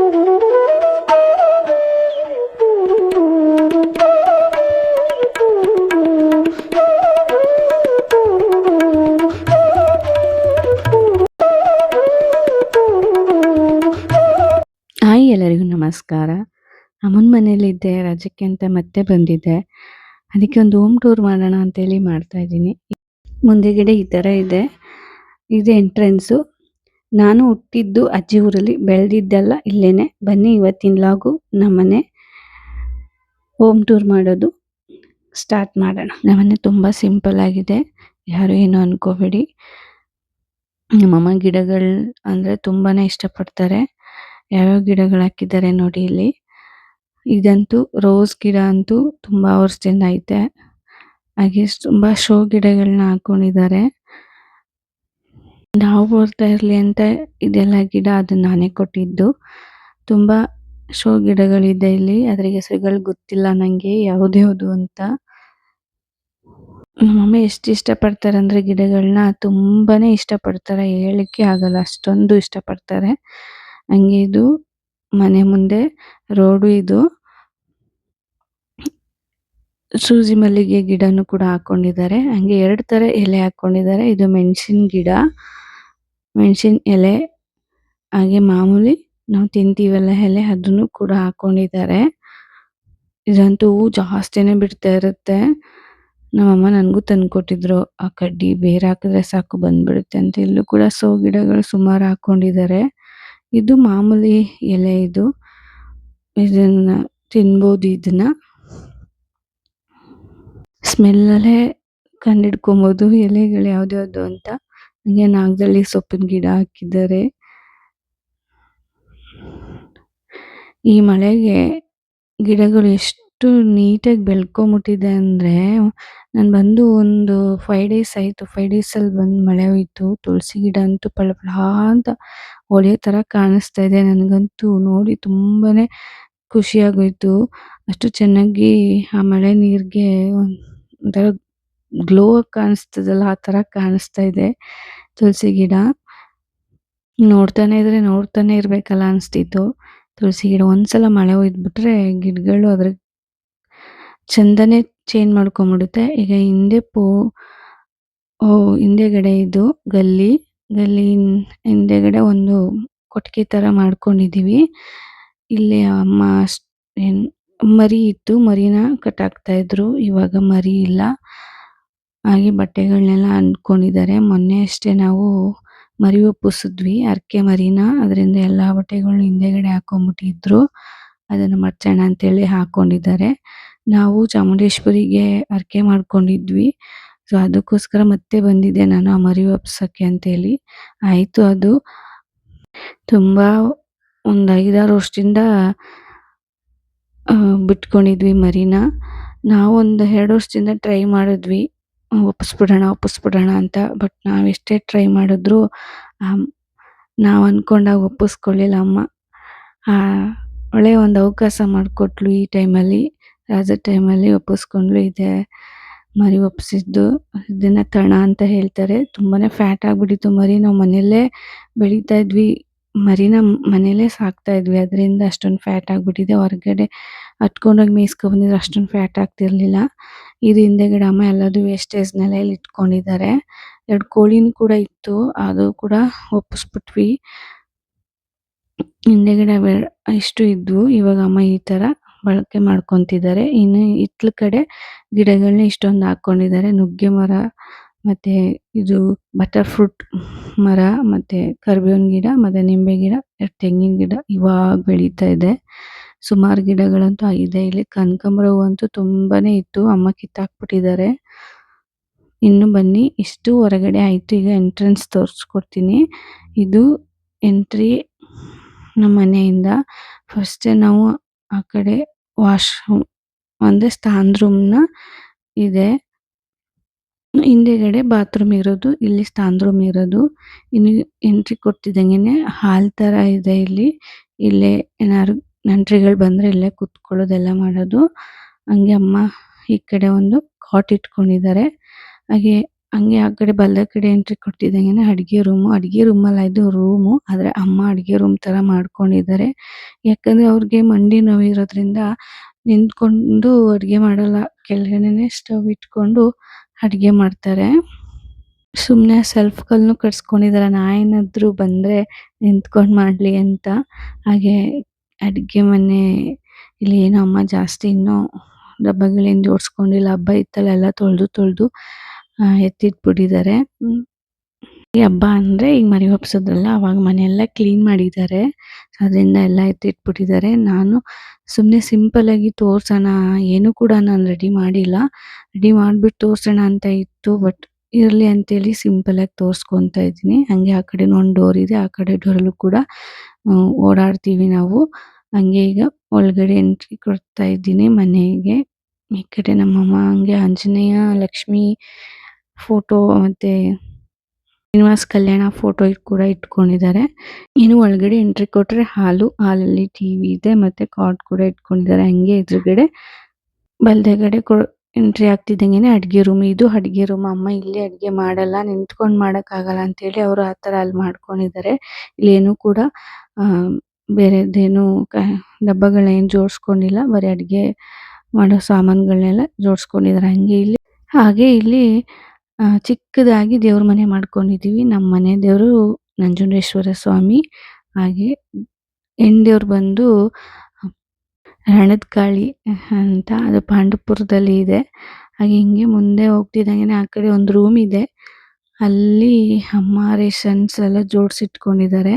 Hi ಎಲ್ಲರಿಗೂ ನಮಸ್ಕಾರ. ಅಮ್ಮನ ಮನೇಲಿದ್ದೆ, ರಜಕ್ಕೆ ಅಂತ ಮತ್ತೆ ಬಂದಿದ್ದೆ. ಅದಕ್ಕೆ ಒಂದು ಹೋಮ್ ಟೂರ್ ಮಾಡೋಣ ಅಂತೇಳಿ ಮಾಡ್ತಾ ಇದ್ದೀನಿ. ಮುಂದೆಗಡೆ ಈ ಥರ ಇದೆ, ಇದು ಎಂಟ್ರೆನ್ಸು. ನಾನು ಹುಟ್ಟಿದ್ದು ಅಜ್ಜಿ ಊರಲ್ಲಿ, ಬೆಳೆದಿದ್ದೆಲ್ಲ ಇಲ್ಲೇನೆ. ಬನ್ನಿ ಇವತ್ತಿನ ಲಾಗು ನಮ್ಮನೆ ಹೋಮ್ ಟೂರ್ ಮಾಡೋದು ಸ್ಟಾರ್ಟ್ ಮಾಡೋಣ. ನಮ್ಮನೆ ತುಂಬ ಸಿಂಪಲ್ ಆಗಿದೆ, ಯಾರು ಏನು ಅನ್ಕೋಬೇಡಿ. ನಮ್ಮಮ್ಮ ಗಿಡಗಳು ಅಂದರೆ ತುಂಬಾ ಇಷ್ಟಪಡ್ತಾರೆ. ಯಾವ್ಯಾವ ಗಿಡಗಳು ಹಾಕಿದ್ದಾರೆ ನೋಡಿ ಇಲ್ಲಿ. ಇದಂತೂ ರೋಸ್ ಗಿಡ ಅಂತೂ ತುಂಬ ವರ್ಷದಿಂದ ಐತೆ. ಹಾಗೆ ತುಂಬ ಶೋ ಗಿಡಗಳನ್ನ ಹಾಕೊಂಡಿದ್ದಾರೆ. ನಾವು ಬರ್ತಾ ಇರಲಿ ಅಂತ ಇದೆಲ್ಲ ಗಿಡ ಅದನ್ನ ನಾನೇ ಕೊಟ್ಟಿದ್ದು. ತುಂಬ ಶೋ ಗಿಡಗಳಿದೆ ಇಲ್ಲಿ, ಅದ್ರ ಹೆಸರುಗಳು ಗೊತ್ತಿಲ್ಲ ನನಗೆ ಯಾವ್ದ್ಯಾವ್ದು ಅಂತ. ನಮ್ಮಮ್ಮ ಎಷ್ಟು ಇಷ್ಟಪಡ್ತಾರೆ ಅಂದರೆ ಗಿಡಗಳನ್ನ ತುಂಬಾನೇ ಇಷ್ಟಪಡ್ತಾರೆ, ಹೇಳಲಿಕ್ಕೆ ಆಗಲ್ಲ, ಅಷ್ಟೊಂದು ಇಷ್ಟಪಡ್ತಾರೆ. ಹಂಗೆ ಇದು ಮನೆ ಮುಂದೆ ರೋಡು, ಇದು ಸೂಜಿ ಮಲ್ಲಿಗೆ ಗಿಡನೂ ಕೂಡ ಹಾಕೊಂಡಿದ್ದಾರೆ. ಹಂಗೆ 2 ಥರ ಎಲೆ ಹಾಕೊಂಡಿದ್ದಾರೆ. ಇದು ಮೆಣಸಿನ ಗಿಡ, ಮೆಣಸಿನ ಎಲೆ. ಹಾಗೆ ಮಾಮೂಲಿ ನಾವು ತಿಂತೀವಲ್ಲ ಎಲೆ, ಅದನ್ನು ಕೂಡ ಹಾಕೊಂಡಿದ್ದಾರೆ. ಇದಂತೂ ಹೂ ಜಾಸ್ತಿನೇ ಬಿಡ್ತಾ ಇರುತ್ತೆ. ನಮ್ಮಮ್ಮ ನನಗೂ ತಂದ್ಕೊಟ್ಟಿದ್ರು, ಆ ಕಡ್ಡಿ ಬೇರೆ ಹಾಕಿದ್ರೆ ಸಾಕು ಬಂದ್ಬಿಡುತ್ತೆ ಅಂತ. ಇಲ್ಲೂ ಕೂಡ ಸೋ ಗಿಡಗಳು ಸುಮಾರು ಹಾಕೊಂಡಿದ್ದಾರೆ. ಇದು ಮಾಮೂಲಿ ಎಲೆ, ಇದನ್ನ ತಿನ್ಬೋದು. ಇದನ್ನ ಸ್ಮೆಲ್ಲಲ್ಲೇ ಕಂಡಿಡ್ಕೊಬೋದು ಎಲೆಗಳು ಯಾವ್ದ್ಯಾವ್ದು ಅಂತ. ಹಂಗೆ ನಾಗದಳ್ಳಿ ಸೊಪ್ಪಿನ ಗಿಡ ಹಾಕಿದ್ದಾರೆ. ಈ ಮಳೆಗೆ ಗಿಡಗಳು ಎಷ್ಟು ನೀಟಾಗಿ ಬೆಳ್ಕೊಂಬಿಟ್ಟಿದೆ ಅಂದರೆ, ನಾನು ಬಂದು ಒಂದು 5 ಡೇಸ್ ಆಯಿತು. 5 ಡೇಸಲ್ಲಿ ಬಂದು ಮಳೆ ಹೋಯ್ತು. ತುಳಸಿ ಗಿಡ ಅಂತೂ ಪಳಪಳ ಅಂತ ಹೊಳೆಯೋ ಥರ ಕಾಣಿಸ್ತಾ ಇದೆ. ನನಗಂತೂ ನೋಡಿ ತುಂಬಾ ಖುಷಿಯಾಗೋಯ್ತು. ಅಷ್ಟು ಚೆನ್ನಾಗಿ ಆ ಮಳೆ ನೀರಿಗೆ ಒಂಥರ ಗ್ಲೋ ಆಗಿ ಕಾಣಿಸ್ತದಲ್ಲ, ಆ ಥರ ಕಾಣಿಸ್ತಾ ಇದೆ ತುಳಸಿ ಗಿಡ. ನೋಡ್ತಾನೆ ಇರಬೇಕಲ್ಲ ಅನಿಸ್ತಿತ್ತು. ತುಳಸಿ ಗಿಡ ಒಂದ್ಸಲ ಮಳೆ ಹೊಯ್ದುಬಿಟ್ರೆ ಗಿಡಗಳು ಅದ್ರ ಚಂದನೇ ಚೇಂಜ್ ಮಾಡ್ಕೊಂಬಿಡುತ್ತೆ. ಈಗ ಹಿಂದೆಗಡೆ ಇದು ಗಲ್ಲಿ ಹಿಂದೆಗಡೆ ಒಂದು ಕೊಟ್ಟಿಗೆ ಥರ ಮಾಡ್ಕೊಂಡಿದ್ದೀವಿ. ಇಲ್ಲಿ ಅಮ್ಮ ಮರಿ ಇತ್ತು, ಮರಿನ ಕಟ್ಟಾಕ್ತಾ ಇದ್ರು. ಇವಾಗ ಮರಿ ಇಲ್ಲ. ಹಾಗೆ ಬಟ್ಟೆಗಳನ್ನೆಲ್ಲ ಅಂದ್ಕೊಂಡಿದ್ದಾರೆ. ಮೊನ್ನೆ ಅಷ್ಟೇ ನಾವು ಮರಿ ಒಪ್ಪಿಸಿದ್ವಿ, ಅರ್ಕೆ ಮರಿನ. ಅದರಿಂದ ಎಲ್ಲ ಬಟ್ಟೆಗಳನ್ನ ಹಿಂದೆಗಡೆ ಹಾಕೊಂಡ್ಬಿಟ್ಟಿದ್ರು. ಅದನ್ನು ಮರ್ಚೋಣ ಅಂತೇಳಿ ಹಾಕೊಂಡಿದ್ದಾರೆ. ನಾವು ಚಾಮುಂಡೇಶ್ವರಿಗೆ ಅರ್ಕೆ ಮಾಡ್ಕೊಂಡಿದ್ವಿ, ಸೊ ಅದಕ್ಕೋಸ್ಕರ ಮತ್ತೆ ಬಂದಿದ್ದೆ ನಾನು ಆ ಮರಿ ಒಪ್ಸೋಕ್ಕೆ ಅಂತೇಳಿ. ಆಯಿತು, ಅದು ತುಂಬ ಒಂದು 5-6 ವರ್ಷದಿಂದ ಬಿಟ್ಕೊಂಡಿದ್ವಿ ಮರಿನ. ನಾವೊಂದು 2 ವರ್ಷದಿಂದ ಟ್ರೈ ಮಾಡಿದ್ವಿ ಒಪ್ಪಿಸ್ಬಿಡೋಣ ಅಂತ. ಬಟ್ ನಾವು ಎಷ್ಟೇ ಟ್ರೈ ಮಾಡಿದ್ರು ನಾವು ಅಂದ್ಕೊಂಡಾಗ ಒಪ್ಪಿಸ್ಕೊಳ್ಳಿಲ್ಲ ಅಮ್ಮ. ಒಳ್ಳೆಯ ಒಂದು ಅವಕಾಶ ಮಾಡಿಕೊಟ್ಲು ಈ ಟೈಮಲ್ಲಿ, ರಜದ ಟೈಮಲ್ಲಿ ಒಪ್ಪಿಸ್ಕೊಂಡ್ಲು. ಇದೆ ಮರಿ ಒಪ್ಪಿಸಿದ್ದು. ಇದನ್ನು ತಣ ಅಂತ ಹೇಳ್ತಾರೆ. ತುಂಬಾ ಫ್ಯಾಟ್ ಆಗಿಬಿಟ್ಟಿತ್ತು ಮರಿ. ನಾವು ಮನೆಯಲ್ಲೇ ಬೆಳೀತಾ ಇದ್ವಿ, ಮರಿನ ಮನೆಯಲ್ಲೇ ಸಾಕ್ತಾ ಇದ್ವಿ. ಅದರಿಂದ ಅಷ್ಟೊಂದು ಫ್ಯಾಟ್ ಆಗಿಬಿಟ್ಟಿದೆ. ಹೊರಗಡೆ ಹಟ್ಕೊಂಡೋಗಿ ಮೇಯಿಸ್ಕೊಬಂದಿದ್ರೆ ಅಷ್ಟೊಂದು ಫ್ಯಾಟ್ ಆಗ್ತಿರ್ಲಿಲ್ಲ. ಇದು ಹಿಂದೆಗಡೆ ಅಮ್ಮ ಎಲ್ಲದೂ ವೇಸ್ಟೇಜ್ನೆಲ್ಲ ಇಲ್ಲಿ ಇಟ್ಕೊಂಡಿದ್ದಾರೆ. 2 ಕೋಳಿನೂ ಕೂಡ ಇತ್ತು, ಅದು ಕೂಡ ಒಪ್ಪಿಸ್ಬಿಟ್ವಿ. ಹಿಂದೆಗಡೆ ಇಷ್ಟು ಇದ್ವು. ಇವಾಗ ಅಮ್ಮ ಈ ಥರ ಬಳಕೆ ಮಾಡ್ಕೊತಿದ್ದಾರೆ. ಇನ್ನು ಹಿತ್ಲ ಕಡೆ ಗಿಡಗಳನ್ನ ಇಷ್ಟೊಂದು ಹಾಕ್ಕೊಂಡಿದ್ದಾರೆ. ನುಗ್ಗೆ ಮರ, ಮತ್ತು ಇದು ಬಟರ್ ಫ್ರೂಟ್ ಮರ, ಮತ್ತು ಕರಿಬೇವಿನ ಗಿಡ, ಮತ್ತು ನಿಂಬೆ ಗಿಡ, 2 ತೆಂಗಿನ ಗಿಡ ಇವಾಗ ಬೆಳೀತಾ ಇದೆ. ಸುಮಾರು ಗಿಡಗಳಂತೂ ಇದೆ ಇಲ್ಲಿ. ಕನಕಾಂಬರ ಹೂವಂತೂ ತುಂಬಾ ಇತ್ತು, ಅಮ್ಮ ಕಿತ್ತಾಕ್ಬಿಟ್ಟಿದ್ದಾರೆ. ಇನ್ನು ಬನ್ನಿ, ಇಷ್ಟು ಹೊರಗಡೆ ಆಯಿತು. ಈಗ ಎಂಟ್ರೆನ್ಸ್ ತೋರಿಸ್ಕೊಡ್ತೀನಿ. ಇದು ಎಂಟ್ರಿ ನಮ್ಮ ಮನೆಯಿಂದ. ಫಸ್ಟೇ ನಾವು ಆ ಕಡೆ ವಾಶ್ರೂಮ್ ಅಂದರೆ ಸ್ನಾನ ರೂಮ್ನ ಇದೆ, ಹಿಂದೆಗಡೆ ಬಾತ್ರೂಮ್ ಇರೋದು, ಇಲ್ಲಿ ಸ್ನಾನ ರೂಮ್ ಇರೋದು. ಇನ್ನು ಎಂಟ್ರಿ ಕೊಡ್ತಿದ್ದಂಗೆ ಹಾಲ್ ಥರ ಇದೆ ಇಲ್ಲಿ. ಇಲ್ಲೇ ಏನಾದ್ರು ನೆಂಟ್ರಿಗಳು ಬಂದರೆ ಇಲ್ಲೇ ಕೂತ್ಕೊಳ್ಳೋದೆಲ್ಲ ಮಾಡೋದು. ಹಂಗೆ ಅಮ್ಮ ಈ ಕಡೆ ಒಂದು ಕಾಟ್ ಇಟ್ಕೊಂಡಿದ್ದಾರೆ. ಹಾಗೆ ಹಂಗೆ ಆ ಕಡೆ ಬಲದ ಕಡೆ ಎಂಟ್ರಿ ಕೊಡ್ತಿದ್ದಂಗೆನೆ ಅಡಿಗೆ ರೂಮಲ್ಲ ಇದು ರೂಮು. ಆದ್ರೆ ಅಮ್ಮ ಅಡಿಗೆ ರೂಮ್ ತರ ಮಾಡ್ಕೊಂಡಿದ್ದಾರೆ. ಯಾಕಂದ್ರೆ ಅವ್ರಿಗೆ ಮಂಡಿ ನೋವಿರೋದ್ರಿಂದ ನಿಂತ್ಕೊಂಡು ಅಡ್ಗೆ ಮಾಡಲ್ಲ. ಕೆಳಗಡೆನೆ ಸ್ಟವ್ ಇಟ್ಕೊಂಡು ಅಡ್ಗೆ ಮಾಡ್ತಾರೆ. ಸುಮ್ನೆ ಸೆಲ್ಫ್ ಕಲ್ಲು ಕಟ್ಸ್ಕೊಂಡಿದಾರೆ. ಏನಾದ್ರು ಬಂದ್ರೆ ನಿಂತ್ಕೊಂಡ್ ಮಾಡ್ಲಿ ಅಂತ. ಹಾಗೆ ಅಡ್ಗೆ ಮನೆ ಇಲ್ಲಿ ಏನೋ ಅಮ್ಮ ಜಾಸ್ತಿ ಇನ್ನೂ ಡಬ್ಬಗಳೇನ್ ಜೋಡ್ಸ್ಕೊಂಡಿಲ್ಲ. ಹಬ್ಬ ಇತ್ತಲ್ಲ ಎಲ್ಲ ತೊಳ್ದು ಎತ್ತಿಟ್ಬಿಟ್ಟಿದ್ದಾರೆ. ಈ ಹಬ್ಬ ಅಂದ್ರೆ ಈಗ ಮರಿ ಹೊಪ್ಸೋದ್ರಲ್ಲ ಅವಾಗ ಮನೆಯೆಲ್ಲ ಕ್ಲೀನ್ ಮಾಡಿದ್ದಾರೆ. ಅದ್ರಿಂದ ಎಲ್ಲ ಎತ್ತಿಟ್ಬಿಟ್ಟಿದ್ದಾರೆ. ನಾನು ಸುಮ್ನೆ ಸಿಂಪಲ್ ಆಗಿ ತೋರ್ಸೋಣ, ಏನು ಕೂಡ ನಾನು ರೆಡಿ ಮಾಡಿಲ್ಲ. ರೆಡಿ ಮಾಡ್ಬಿಟ್ಟು ತೋರ್ಸೋಣ ಅಂತ ಇತ್ತು. ಬಟ್ ಇರ್ಲಿ ಅಂತೇಳಿ ಸಿಂಪಲ್ ಆಗಿ ತೋರ್ಸ್ಕೊಂತಾ ಇದ್ದೀನಿ. ಹಂಗೆ ಆ ಕಡೆನೂ ಒಂದು ಡೋರ್ ಇದೆ. ಆ ಕಡೆ ಡೋರಲ್ಲೂ ಕೂಡ ಓಡಾಡ್ತೀವಿ ನಾವು. ಹಂಗೆ ಈಗ ಒಳಗಡೆ ಎಂಟ್ರಿ ಕೊಡ್ತಾ ಇದ್ದೀನಿ ಮನೆಗೆ. ಈ ಕಡೆ ನಮ್ಮಮ್ಮ ಹಂಗೆ ಆಂಜನೇಯ, ಲಕ್ಷ್ಮಿ ಫೋಟೋ ಮತ್ತೆ ಶ್ರೀನಿವಾಸ್ ಕಲ್ಯಾಣ ಫೋಟೋ ಕೂಡ ಇಟ್ಕೊಂಡಿದ್ದಾರೆ. ಇನ್ನು ಒಳಗಡೆ ಎಂಟ್ರಿ ಕೊಟ್ರೆ ಹಾಲಲ್ಲಿ ಟಿವಿ ಇದೆ ಮತ್ತೆ ಕಾಟ್ ಕೂಡ ಇಟ್ಕೊಂಡಿದ್ದಾರೆ. ಹಂಗೆ ಎದುರುಗಡೆ ಬಲಗಡೆ ಎಂಟ್ರಿ ಆಗ್ತಿದ್ದಂಗೆನೆ ಅಡ್ಗೆ ರೂಮ್. ಇದು ಅಡ್ಗೆ ರೂಮ್. ಅಮ್ಮ ಇಲ್ಲಿ ಅಡ್ಗೆ ಮಾಡಲ್ಲ, ನಿಂತ್ಕೊಂಡ್ ಮಾಡಕ್ ಆಗಲ್ಲ ಅಂತೇಳಿ ಅವರು ಆ ತರ ಅಲ್ಲಿ ಮಾಡ್ಕೊಂಡಿದ್ದಾರೆ. ಇಲ್ಲಿ ಏನು ಕೂಡ ಬೇರೆದೇನು ಡಬ್ಬಗಳೇನು ಜೋಡಿಸ್ಕೊಂಡಿಲ್ಲ. ಬರೀ ಅಡ್ಗೆ ಮಾಡೋ ಸಾಮಾನುಗಳನ್ನೆಲ್ಲ ಜೋಡಿಸ್ಕೊಂಡಿದ್ದಾರೆ. ಹಾಗೆ ಇಲ್ಲಿ ಚಿಕ್ಕದಾಗಿ ದೇವ್ರ ಮನೆ ಮಾಡ್ಕೊಂಡಿದೀವಿ. ನಮ್ಮ ಮನೆ ದೇವರು ನಂಜುಂಡೇಶ್ವರ ಸ್ವಾಮಿ. ಹಾಗೆ ಹೆಣ್ದೇವ್ರು ಬಂದು ರಣದ ಕಾಳಿ ಅಂತ, ಅದು ಪಾಂಡವಪುರದಲ್ಲಿ ಇದೆ. ಹಾಗೆ ಹಿಂಗೆ ಮುಂದೆ ಹೋಗ್ತಿದ್ದಂಗೆನೆ ಆ ಕಡೆ ಒಂದು ರೂಮ್ ಇದೆ. ಅಲ್ಲಿ ಅಮ್ಮ ರೇಷನ್ಸ್ ಎಲ್ಲ ಜೋಡಿಸಿಟ್ಕೊಂಡಿದ್ದಾರೆ.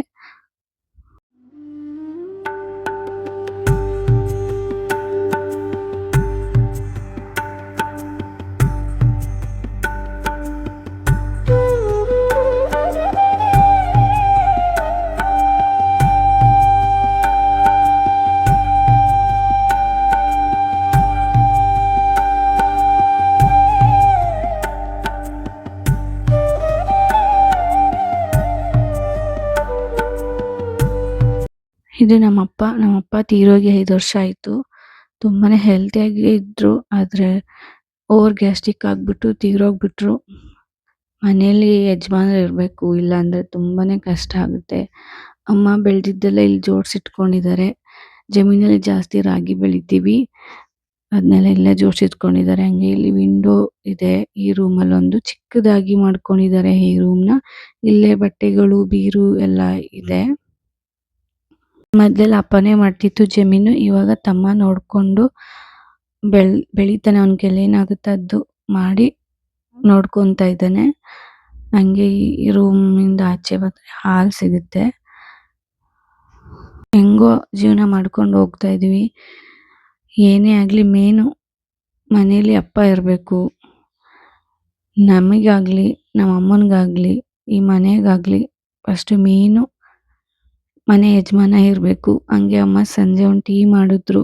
ಇದು ನಮ್ಮಪ್ಪ ತೀರೋಗಿ 5 ವರ್ಷ ಆಯ್ತು. ತುಂಬಾನೇ ಹೆಲ್ತಿಯಾಗಿ ಇದ್ರು. ಆದ್ರೆ ಓವರ್ ಗ್ಯಾಸ್ಟ್ರಿಕ್ ಆಗ್ಬಿಟ್ಟು ತೀರೋಗ್ಬಿಟ್ರು. ಮನೆಯಲ್ಲಿ ಯಜಮಾನರು ಇರ್ಬೇಕು, ಇಲ್ಲ ಅಂದ್ರೆ ತುಂಬಾನೇ ಕಷ್ಟ ಆಗುತ್ತೆ. ಅಮ್ಮ ಬೆಳೆದಿದ್ದೆಲ್ಲ ಇಲ್ಲಿ ಜೋಡಿಸಿಟ್ಕೊಂಡಿದ್ದಾರೆ. ಜಮೀನಲ್ಲಿ ಜಾಸ್ತಿ ರಾಗಿ ಬೆಳಿತೀವಿ, ಅದನ್ನೆಲ್ಲ ಇಲ್ಲೇ ಜೋಡಿಸಿಟ್ಕೊಂಡಿದ್ದಾರೆ. ಹಂಗೆ ಇಲ್ಲಿ ವಿಂಡೋ ಇದೆ. ಈ ರೂಮಲ್ಲಿ ಒಂದು ಚಿಕ್ಕದಾಗಿ ಮಾಡ್ಕೊಂಡಿದ್ದಾರೆ ಈ ರೂಮ್ನ. ಇಲ್ಲೇ ಬಟ್ಟೆಗಳು, ಬೀರು ಎಲ್ಲ ಇದೆ. ಮೊದ್ಲೆಲ್ಲ ಅಪ್ಪನೇ ಮಾಡ್ತಿತ್ತು ಜಮೀನು. ಇವಾಗ ತಮ್ಮ ನೋಡ್ಕೊಂಡು ಬೆಳಿತಾನೆ. ಅವ್ನ ಕೈಲೇನಾಗುತ್ತೆ ಅದು ಮಾಡಿ ನೋಡ್ಕೊಂತಾ ಇದ್ದಾನೆ. ಹಂಗೆ ಈ ರೂಮಿಂದ ಆಚೆ ಬಂದ್ರೆ ಹಾಲ್ ಸಿಗುತ್ತೆ. ಹೆಂಗೋ ಜೀವನ ಮಾಡ್ಕೊಂಡು ಹೋಗ್ತಾ ಇದೀವಿ. ಏನೇ ಆಗ್ಲಿ ಮೇನು ಮನೇಲಿ ಅಪ್ಪ ಇರ್ಬೇಕು. ನಮಗಾಗ್ಲಿ, ನಮ್ಮ ಅಮ್ಮನಿಗಾಗ್ಲಿ, ಈ ಮನೆಗಾಗ್ಲಿ ಫಸ್ಟ್ ಮೇನು ಮನೆ ಯಜಮಾನ ಇರಬೇಕು. ಹಂಗೆ ಅಮ್ಮ ಸಂಜೆ ಒಂದು ಟೀ ಮಾಡಿದ್ರು,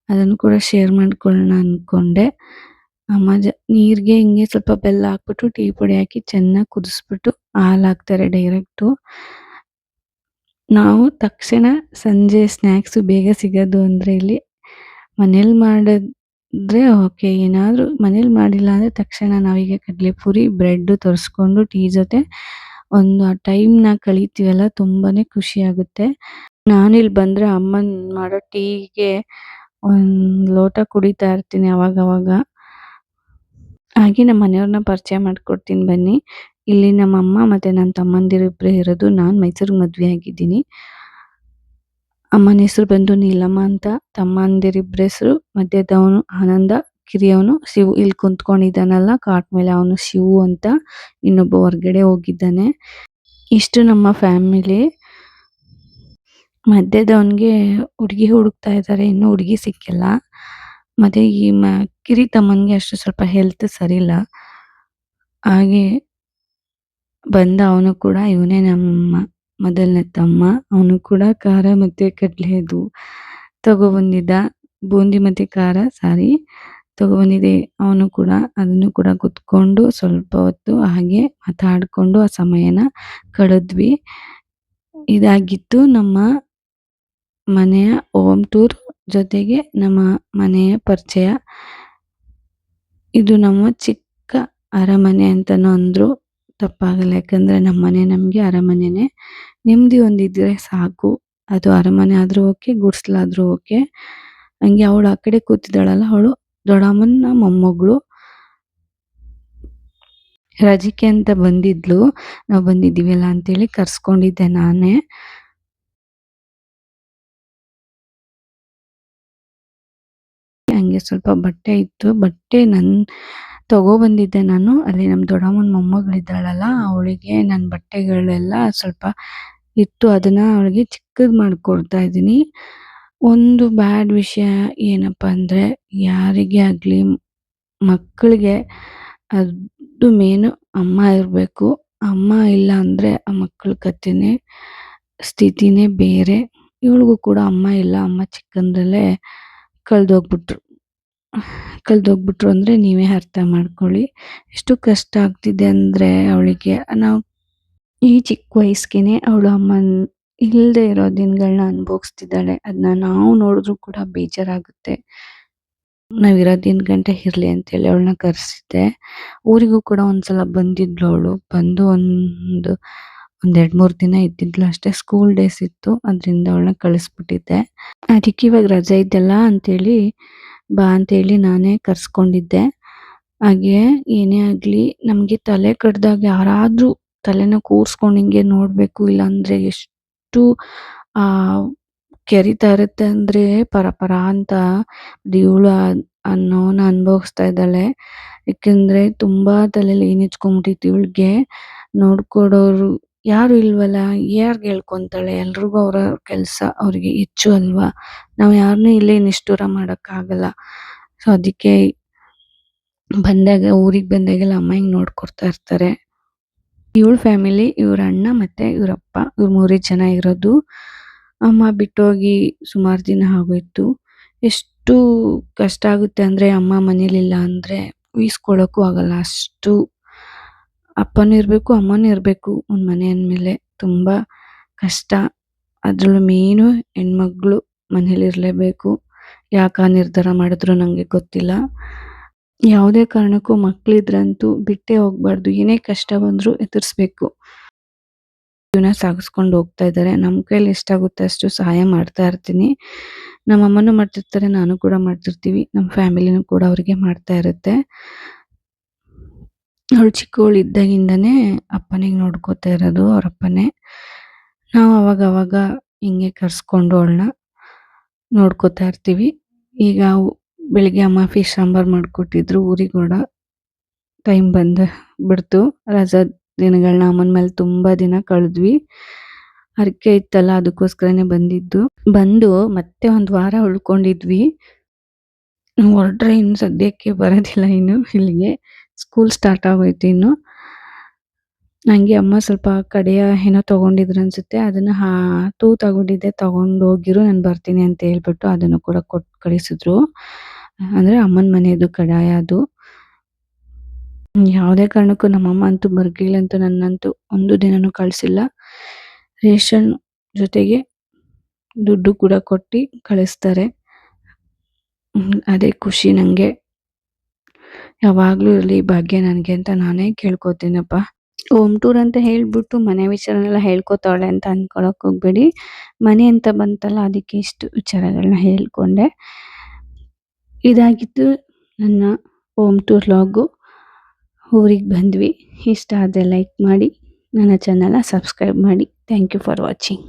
ಅದನ್ನು ಕೂಡ ಶೇರ್ ಮಾಡ್ಕೊಳ್ಳೋಣ ಅನ್ಕೊಂಡೆ. ಅಮ್ಮ ನೀರಿಗೆ ಹಿಂಗೆ ಸ್ವಲ್ಪ ಬೆಲ್ಲ ಹಾಕ್ಬಿಟ್ಟು ಟೀ ಪುಡಿ ಹಾಕಿ ಚೆನ್ನಾಗಿ ಕುದಿಸ್ಬಿಟ್ಟು ಹಾಲು ಹಾಕ್ತಾರೆ ಡೈರೆಕ್ಟು. ನಾವು ತಕ್ಷಣ ಸಂಜೆ ಸ್ನ್ಯಾಕ್ಸು ಬೇಗ ಸಿಗೋದು ಅಂದರೆ ಇಲ್ಲಿ ಮನೇಲಿ ಮಾಡಿದ್ರೆ ಓಕೆ. ಏನಾದರೂ ಮನೇಲಿ ಮಾಡಿಲ್ಲ ಅಂದರೆ ತಕ್ಷಣ ನಾವೀಗ ಕಡಲೆಪುರಿ, ಬ್ರೆಡ್ಡು ತರಿಸ್ಕೊಂಡು ಟೀ ಜೊತೆ ಒಂದು ಆ ಟೈಮ್ನ ಕಳೀತೀವಲ್ಲ, ತುಂಬಾನೇ ಖುಷಿ ಆಗುತ್ತೆ. ನಾನಿಲ್ಲಿ ಬಂದ್ರೆ ಅಮ್ಮನ್ ಮಾಡೋ ಟೀಗೆ ಒಂದು ಲೋಟ ಕುಡಿತಾ ಇರ್ತೀನಿ ಅವಾಗವಾಗ. ಹಾಗೆ ನಮ್ಮ ಮನೆಯವ್ರನ್ನ ಪರಿಚಯ ಮಾಡ್ಕೊಡ್ತೀನಿ ಬನ್ನಿ. ಇಲ್ಲಿ ನಮ್ಮ ಅಮ್ಮ ಮತ್ತೆ ನನ್ನ ತಮ್ಮಂದಿರಿಬ್ಬರೇ ಇರೋದು. ನಾನು ಮೈಸೂರಿಗೆ ಮದುವೆ ಆಗಿದ್ದೀನಿ. ಅಮ್ಮನ ಹೆಸರು ಬಂದು ನೀಲಮ್ಮ ಅಂತ, ತಮ್ಮಂದಿರಿಬ್ಬರ ಹೆಸರು ಮಧ್ಯದವನು ಆನಂದ, ಕಿರಿಯವನು ಶಿವು. ಇಲ್ಲಿ ಕುಂತ್ಕೊಂಡಿದ್ದಾನಲ್ಲ ಕಾಟ್ ಮೇಲೆ, ಅವನು ಶಿವು ಅಂತ. ಇನ್ನೊಬ್ಬ ಹೊರ್ಗಡೆ ಹೋಗಿದ್ದಾನೆ. ಇಷ್ಟು ನಮ್ಮ ಫ್ಯಾಮಿಲಿ. ಮಧ್ಯದವನಿಗೆ ಹುಡುಗಿ ಹುಡುಕ್ತಾ ಇದ್ದಾರೆ, ಇನ್ನೂ ಹುಡುಗಿ ಸಿಕ್ಕಿಲ್ಲ. ಮತ್ತೆ ಈ ಕಿರಿ ತಮ್ಮನಿಗೆ ಅಷ್ಟು ಸ್ವಲ್ಪ ಹೆಲ್ತ್ ಸರಿ ಇಲ್ಲ. ಹಾಗೆ ಬಂದ ಅವನು ಕೂಡ, ಇವನೇ ನಮ್ಮ ಮೊದಲನೇ ತಮ್ಮ. ಅವನು ಕೂಡ ಖಾರ ಮತ್ತೆ ಕಡಲೆದು ತಗೊಬಂದಿದ್ದ. ಬೂಂದಿ ಮತ್ತೆ ಖಾರ ತಗೊಬಂದಿದೆ. ಅವನು ಕೂಡ ಅದನ್ನು ಕೂಡ ಕುತ್ಕೊಂಡು ಸ್ವಲ್ಪ ಹೊತ್ತು ಹಾಗೆ ಮಾತಾಡ್ಕೊಂಡು ಆ ಸಮಯನ ಕಳೆದ್ವಿ. ಇದಾಗಿತ್ತು ನಮ್ಮ ಮನೆಯ ಹೋಮ್ ಟೂರ್, ಜೊತೆಗೆ ನಮ್ಮ ಮನೆಯ ಪರಿಚಯ. ಇದು ನಮ್ಮ ಚಿಕ್ಕ ಅರಮನೆ ಅಂತನೂ ಅಂದ್ರು ತಪ್ಪಾಗಲ್ಲ. ಯಾಕಂದ್ರೆ ನಮ್ಮನೆ ನಮ್ಗೆ ಅರಮನೆನೇ. ನೆಮ್ಮದಿ ಒಂದಿದ್ರೆ ಸಾಕು. ಅದು ಅರಮನೆ ಆದ್ರೂ ಓಕೆ, ಗುಡಿಸ್ಲಾದ್ರೂ ಓಕೆ. ಹಂಗೆ ಅವಳು ಆ ಕಡೆ ಕೂತಿದ್ದಾಳಲ್ಲ, ಅವಳು ದೊಡ್ಡಮ್ಮನ ಮೊಮ್ಮಗಳು. ರಜಕ್ಕೆ ಅಂತ ಬಂದಿದ್ಲು. ನಾವು ಬಂದಿದ್ದೀವಲ್ಲ ಅಂತೇಳಿ ಕರ್ಸ್ಕೊಂಡಿದ್ದೆ ನಾನೇ. ಹಂಗೆ ಸ್ವಲ್ಪ ಬಟ್ಟೆ ಇತ್ತು. ಬಟ್ಟೆ ತಗೊಬಂದಿದ್ದೆ ನಾನು. ಅಲ್ಲಿ ನಮ್ಮ ದೊಡ್ಡಮ್ಮನ ಮೊಮ್ಮಗಳಿದ್ದಾಳಲ್ಲ, ಅವಳಿಗೆ ನನ್ನ ಬಟ್ಟೆಗಳೆಲ್ಲ ಸ್ವಲ್ಪ ಇತ್ತು. ಅದನ್ನ ಅವಳಿಗೆ ಚಿಕ್ಕದು ಮಾಡ್ಕೊಡ್ತಾ ಇದ್ದೀನಿ. ಒಂದು ಬ್ಯಾಡ್ ವಿಷಯ ಏನಪ್ಪಾ ಅಂದ್ರೆ, ಯಾರಿಗೇ ಆಗ್ಲಿ ಮಕ್ಕಳಿಗೆ ಅದು ಮೇನು ಅಮ್ಮ ಇರಬೇಕು. ಅಮ್ಮ ಇಲ್ಲ ಅಂದ್ರೆ ಆ ಮಕ್ಕಳ ಕಥೆನೇ ಸ್ಥಿತಿನೇ ಬೇರೆ. ಇವಳಿಗೂ ಕೂಡ ಅಮ್ಮ ಇಲ್ಲ. ಅಮ್ಮ ಚಿಕ್ಕಂದ್ರಲ್ಲೇ ಕಳ್ದೋಗ್ಬಿಟ್ರು. ಕಳ್ದೋಗ್ಬಿಟ್ರು ಅಂದ್ರೆ ನೀವೇ ಅರ್ಥ ಮಾಡ್ಕೊಳ್ಳಿ. ಎಷ್ಟು ಕಷ್ಟ ಆಗ್ತಿದೆ ಅಂದ್ರೆ ಅವಳಿಗೆ. ನಾವು ಈ ಚಿಕ್ಕ ವಯಸ್ಸಿಗೆನೆ ಅವಳು ಅಮ್ಮನ್ ಇಲ್ಲದೆ ಇರೋ ದಿನಗಳನ್ನ ಅನುಭವಿಸ್ತಿದ್ದಾಳೆ. ಅದನ್ನ ನಾವು ನೋಡಿದ್ರು ಕೂಡ ಬೇಜಾರಾಗುತ್ತೆ. ನಾವಿರೋ ದಿನ ಗಂಟೆ ಇರ್ಲಿ ಅಂತೇಳಿ ಅವಳನ್ನ ಕರೆಸಿದ್ದೆ. ಊರಿಗೂ ಕೂಡ ಒಂದ್ಸಲ ಬಂದಿದ್ಲು ಅವಳು. ಬಂದು ಒಂದ್ 2-3 ದಿನ ಇದ್ದಿದ್ಲು ಅಷ್ಟೇ. ಸ್ಕೂಲ್ ಡೇಸ್ ಇತ್ತು, ಅದರಿಂದ ಅವಳನ್ನ ಕಳಿಸ್ಬಿಟ್ಟಿದ್ದೆ. ಅದಕ್ಕೆ ಇವಾಗ ರಜೆ ಇದ್ದಲ್ಲ ಅಂತೇಳಿ ಬಾ ಅಂತೇಳಿ ನಾನೇ ಕರ್ಸ್ಕೊಂಡಿದ್ದೆ. ಹಾಗೆ ಏನೇ ಆಗ್ಲಿ ನಮ್ಗೆ ತಲೆ ಕಡ್ದಾಗ ಯಾರಾದ್ರೂ ತಲೆನ ಕೂರ್ಸ್ಕೊಂಡು ಹಿಂಗೆ ನೋಡ್ಬೇಕು. ಇಲ್ಲಾಂದ್ರೆ ಎಷ್ಟು ಆ ಕೆರಿತಾ ಇರುತ್ತೆ ಅಂದ್ರೆ ಪರ ಅಂತ. ಇವಳು ಆ ನೋವನ್ನ ಅನುಭವಿಸ್ತಾ ಇದ್ದಾಳೆ. ಯಾಕಂದ್ರೆ ತುಂಬಾ ತಲೆಯಲ್ಲಿ ಏನಿಚ್ಕೊಂಡ್ಬಿಟ್ಟಿತ್ತು ಇವಳಿಗೆ. ನೋಡ್ಕೊಡೋರು ಯಾರು ಇಲ್ವಲ್ಲ, ಯಾರ್ಗ್ ಹೇಳ್ಕೊಂತಾಳೆ? ಎಲ್ರಿಗೂ ಅವ್ರ ಕೆಲ್ಸ ಅವ್ರಿಗೆ ಹೆಚ್ಚು ಅಲ್ವಾ. ನಾವು ಯಾರನ್ನೂ ಇಲ್ಲೇ ನಿಷ್ಠುರ ಮಾಡಕ್ಕಾಗಲ್ಲ. ಸೊ ಅದಕ್ಕೆ ಬಂದಾಗ, ಊರಿಗೆ ಬಂದಾಗೆಲ್ಲ ಅಮ್ಮ ಹಿಂಗ್ ನೋಡ್ಕೊಡ್ತಾ ಇರ್ತಾರೆ. ಇವಳ ಫ್ಯಾಮಿಲಿ, ಇವ್ರ ಅಣ್ಣ ಮತ್ತೆ ಇವ್ರಪ್ಪ, ಇವ್ರು 3 ಜನ ಇರೋದು. ಅಮ್ಮ ಬಿಟ್ಟೋಗಿ ಸುಮಾರು ದಿನ ಆಗೋಯ್ತು. ಎಷ್ಟು ಕಷ್ಟ ಆಗುತ್ತೆ ಅಂದ್ರೆ ಅಮ್ಮ ಮನೇಲಿಲ್ಲ ಅಂದ್ರೆ ಉಹಿಸ್ಕೊಳ್ಳೋಕ್ಕೂ ಆಗಲ್ಲ. ಅಷ್ಟು ಅಪ್ಪನೂ ಇರ್ಬೇಕು, ಅಮ್ಮನೂ ಇರ್ಬೇಕು ಒಂದ್ ಮನೆ ಅಂದ್ಮೇಲೆ. ತುಂಬಾ ಕಷ್ಟ. ಅದ್ರಲ್ಲೂ ಮೇನು ಹೆಣ್ಮಕ್ಳು ಮನೇಲಿರ್ಲೇಬೇಕು. ಯಾಕ ಆ ನಿರ್ಧಾರ ಮಾಡಿದ್ರು ನಂಗೆ ಗೊತ್ತಿಲ್ಲ. ಯಾವುದೇ ಕಾರಣಕ್ಕೂ ಮಕ್ಳಿದ್ರಂತೂ ಬಿಟ್ಟೇ ಹೋಗ್ಬಾರ್ದು. ಏನೇ ಕಷ್ಟ ಬಂದ್ರು ಎದುರಿಸ್ಬೇಕು. ಜೀವನ ಸಾಗಿಸ್ಕೊಂಡು ಹೋಗ್ತಾ ಇದ್ದಾರೆ. ನಮ್ಮ ಕೈಲಿ ಎಷ್ಟಾಗುತ್ತೆ ಅಷ್ಟು ಸಹಾಯ ಮಾಡ್ತಾ ಇರ್ತೀನಿ. ನಮ್ಮ ಅಮ್ಮನೂ ಮಾಡ್ತಿರ್ತಾರೆ, ನಾನು ಕೂಡ ಮಾಡ್ತಿರ್ತೀವಿ. ನಮ್ಮ ಫ್ಯಾಮಿಲಿನೂ ಕೂಡ ಅವ್ರಿಗೆ ಮಾಡ್ತಾ ಇರುತ್ತೆ. ಅವಳು ಚಿಕ್ಕವಳು ಇದ್ದಾಗಿಂದನೇ ಅಪ್ಪನಿಗೆ ನೋಡ್ಕೋತಾ ಇರೋದು, ಅವರಪ್ಪನೇ. ನಾವು ಅವಾಗ ಹಿಂಗೆ ಕರ್ಸ್ಕೊಂಡು ಅವಳನ್ನ ನೋಡ್ಕೋತಾ ಇರ್ತೀವಿ. ಈಗ ಬೆಳಿಗ್ಗೆ ಅಮ್ಮ ಫಿಶ್ ಸಾಂಬಾರ್ ಮಾಡ್ಕೊಟ್ಟಿದ್ರು. ಊರಿಗೆ ಹೊರಡೋ ಟೈಮ್ ಬಿಡ್ತು. ರಜಾ ದಿನಗಳನ್ನ ಅಮ್ಮನ ಮೇಲೆ ತುಂಬಾ ದಿನ ಕಳೆದ್ವಿ. ಹರಕೆ ಇತ್ತಲ್ಲ, ಅದಕ್ಕೋಸ್ಕರನೇ ಬಂದಿದ್ದು. ಬಂದು ಮತ್ತೆ 1 ವಾರ ಉಳ್ಕೊಂಡಿದ್ವಿ. ಹೊರಟ್ರೆ ಇನ್ನು ಸದ್ಯಕ್ಕೆ ಬರೋದಿಲ್ಲ ಇನ್ನು ಇಲ್ಲಿಗೆ. ಸ್ಕೂಲ್ ಸ್ಟಾರ್ಟ್ ಆಗೋಯ್ತು ಇನ್ನು. ನಂಗೆ ಅಮ್ಮ ಸ್ವಲ್ಪ ಕಡೆಯ ಏನೋ ತಗೊಂಡಿದ್ರು ಅನ್ಸುತ್ತೆ. ಅದನ್ನ ತಗೊಂಡಿದ್ದೆ, ತಗೊಂಡು ಹೋಗಿರು, ನಾನು ಬರ್ತೀನಿ ಅಂತ ಹೇಳ್ಬಿಟ್ಟು ಅದನ್ನು ಕೂಡ ಕೊಟ್ಟು ಕಳಿಸಿದ್ರು. ಅಂದ್ರೆ ಅಮ್ಮನ ಮನೆಯದು ಕಡಾಯ ಅದು. ಯಾವುದೇ ಕಾರಣಕ್ಕೂ ನಮ್ಮಮ್ಮ ಅಂತೂ ಬರ್ಗಿಲ್ಲಂತೂ ನನ್ನಂತೂ ಒಂದು ದಿನನೂ ಕಳಿಸಿಲ್ಲ. ರೇಷನ್ ಜೊತೆಗೆ ದುಡ್ಡು ಕೂಡ ಕೊಟ್ಟು ಕಳಿಸ್ತಾರೆ. ಅದೇ ಖುಷಿ ನಂಗೆ. ಯಾವಾಗ್ಲೂ ಇರಲಿ ಭಾಗ್ಯ ನನಗೆ ಅಂತ ನಾನೇ ಕೇಳ್ಕೊತೀನಪ್ಪ. ಹೋಮ್ ಟೂರ್ ಅಂತ ಹೇಳ್ಬಿಟ್ಟು ಮನೆ ವಿಚಾರನೆಲ್ಲ ಹೇಳ್ಕೊತಾವಳೆ ಅಂತ ಅನ್ಕೊಳಕ್ ಹೋಗ್ಬೇಡಿ. ಮನೆ ಅಂತ ಬಂತಲ್ಲ, ಅದಕ್ಕೆ ಇಷ್ಟು ವಿಚಾರಗಳನ್ನ ಹೇಳ್ಕೊಂಡೆ. ಇದಾಗಿತ್ತು ನನ್ನ ಹೋಮ್ ಟೂರ್ ಲಾಗು. ಊರಿಗೆ ಬಂದ್ವಿ. ಇಷ್ಟ ಆದರೆ ಲೈಕ್ ಮಾಡಿ, ನನ್ನ ಚಾನಲ್ನ ಸಬ್ಸ್ಕ್ರೈಬ್ ಮಾಡಿ. Thank you for watching.